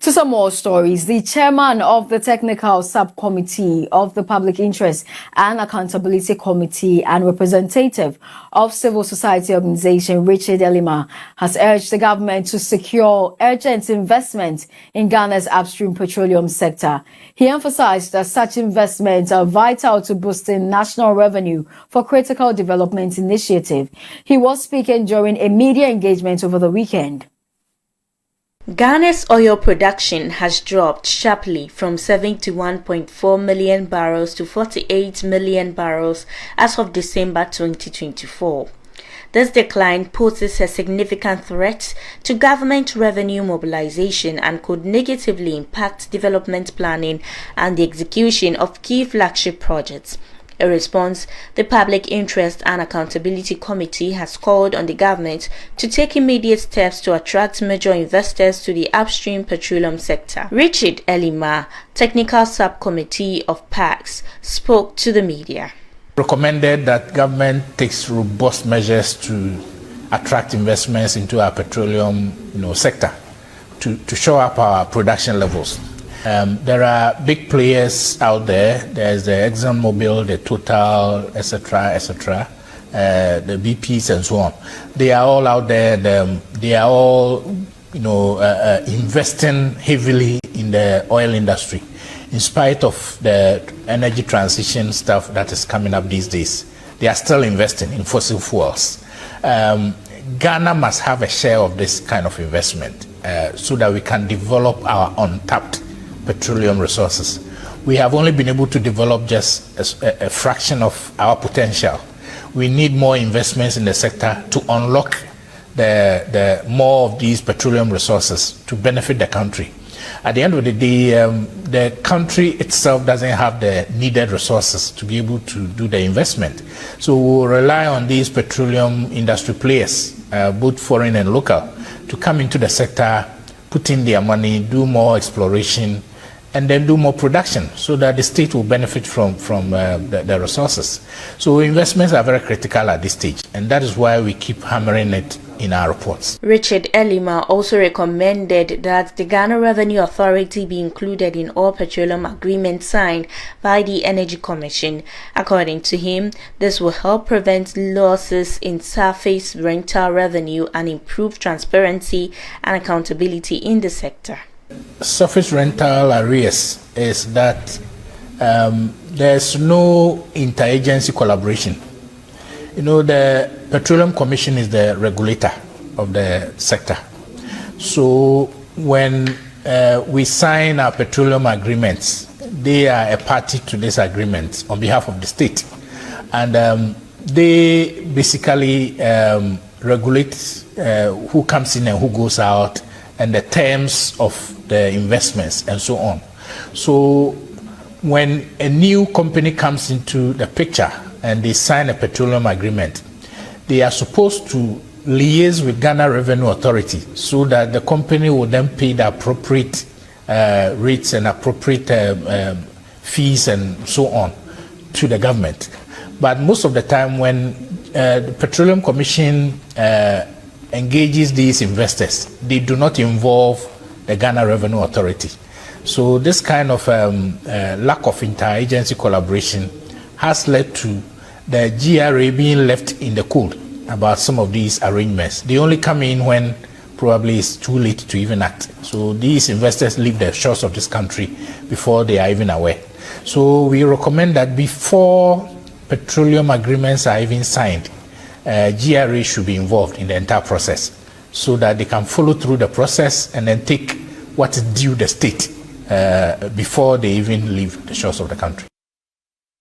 To some more stories, the chairman of the Technical Subcommittee of the Public Interest and Accountability Committee and representative of civil society organization Richard Ellimah has urged the government to secure urgent investment in Ghana's upstream petroleum sector. He emphasized that such investments are vital to boosting national revenue for critical development initiative. He was speaking during a media engagement over the weekend. Ghana's oil production has dropped sharply from 71.4 million barrels to 48 million barrels as of December 2024. This decline poses a significant threat to government revenue mobilization and could negatively impact development planning and the execution of key flagship projects. In response, the Public Interest and Accountability Committee has called on the government to take immediate steps to attract major investors to the upstream petroleum sector. Richard Ellimah, Technical Subcommittee of PIAC, spoke to the media. Recommended that government takes robust measures to attract investments into our petroleum sector to show up our production levels. There are big players out there. There's the ExxonMobil, the Total, etc., the BPs and so on. They are all out there. They are all, investing heavily in the oil industry, in spite of the energy transition stuff that is coming up these days. They are still investing in fossil fuels. Ghana must have a share of this kind of investment so that we can develop our untapped petroleum resources. We have only been able to develop just a fraction of our potential. We need more investments in the sector to unlock the more of these petroleum resources to benefit the country. At the end of the day, the country itself doesn't have the needed resources to be able to do the investment. So we'll rely on these petroleum industry players, both foreign and local, to come into the sector, put in their money, do more exploration, and then do more production so that the state will benefit from the resources. So investments are very critical at this stage, and that is why we keep hammering it in our reports. Richard Ellimah also recommended that the Ghana Revenue Authority be included in all petroleum agreements signed by the Energy Commission. According to him, this will help prevent losses in surface rental revenue and improve transparency and accountability in the sector. Surface rental arrears is that there's no interagency collaboration. The Petroleum Commission is the regulator of the sector. So when we sign our petroleum agreements, they are a party to this agreement on behalf of the state. And they basically regulate who comes in and who goes out, and the terms of the investments and so on. So when a new company comes into the picture and they sign a petroleum agreement, they are supposed to liaise with Ghana Revenue Authority so that the company will then pay the appropriate rates and appropriate fees and so on to the government. But most of the time when the Petroleum Commission engages these investors, they do not involve the Ghana Revenue Authority. So this kind of lack of interagency collaboration has led to the GRA being left in the cold about some of these arrangements. They only come in when probably it's too late to even act. So these investors leave the shores of this country before they are even aware. So we recommend that before petroleum agreements are even signed, GRA should be involved in the entire process so that they can follow through the process and then take what is due the state before they even leave the shores of the country.